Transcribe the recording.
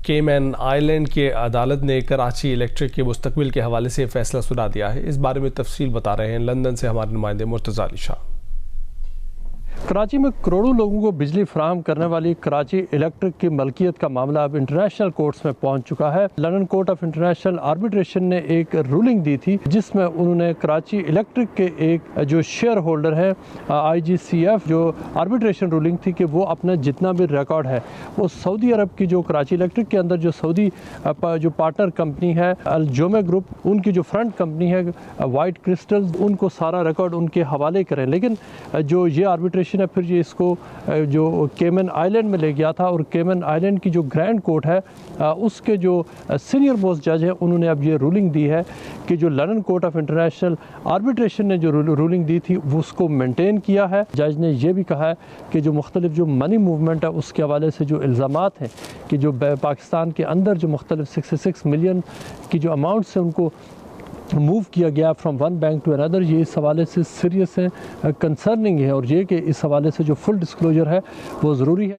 Cayman island की अदालत ने कराची इलेक्ट्रिक के मुस्तकबिल के हवाले से फैसला सुना दिया है। इस बारे में तफसील बता रहे हैं लंदन से हमारे नुमाइंदे मुर्तज़ा अली शाह। कराची में करोड़ों लोगों को बिजली फराहम करने वाली कराची इलेक्ट्रिक की मलकियत का मामला अब इंटरनेशनल कोर्ट्स में पहुंच चुका है। London court of international arbitration ने एक रूलिंग दी थी जिसमें उन्होंने कराची इलेक्ट्रिक के एक जो शेयर होल्डर है IGCF, जो आर्बिट्रेशन रूलिंग थी कि वो अपना जितना भी रिकॉर्ड है वो सऊदी अरब की जो कराची इलेक्ट्रिक के अंदर जो सऊदी जो पार्टनर कंपनी है अल-जोमे ग्रुप, उनकी जो फ्रंट कंपनी है वाइट क्रिस्टल, उनको सारा रिकॉर्ड उनके हवाले करें। लेकिन जो ये आर्बिट्रेशन है फिर ये इसको जो केमैन आइलैंड में ले गया था और केमैन आइलैंड की जो ग्रैंड कोर्ट है उसके जो सीनियर मोस्ट जज है उन्होंने अब ये रूलिंग दी है कि जो London court of international arbitration ने जो रूलिंग दी थी वो उसको मेंटेन किया है। जज ने ये भी कहा है कि जो मुख्तलिफ जो मनी मूवमेंट है उसके हवाले से जो इल्ज़ामात हैं कि जो पाकिस्तान के अंदर जो मुख्तलिफ 66 मिलियन की जो अमाउंट से उनको मूव किया गया from one bank to another, ये इस हवाले से सीरियस है, कंसर्निंग है और ये कि इस हवाले से जो फुल डिस्क्लोजर है वो ज़रूरी है।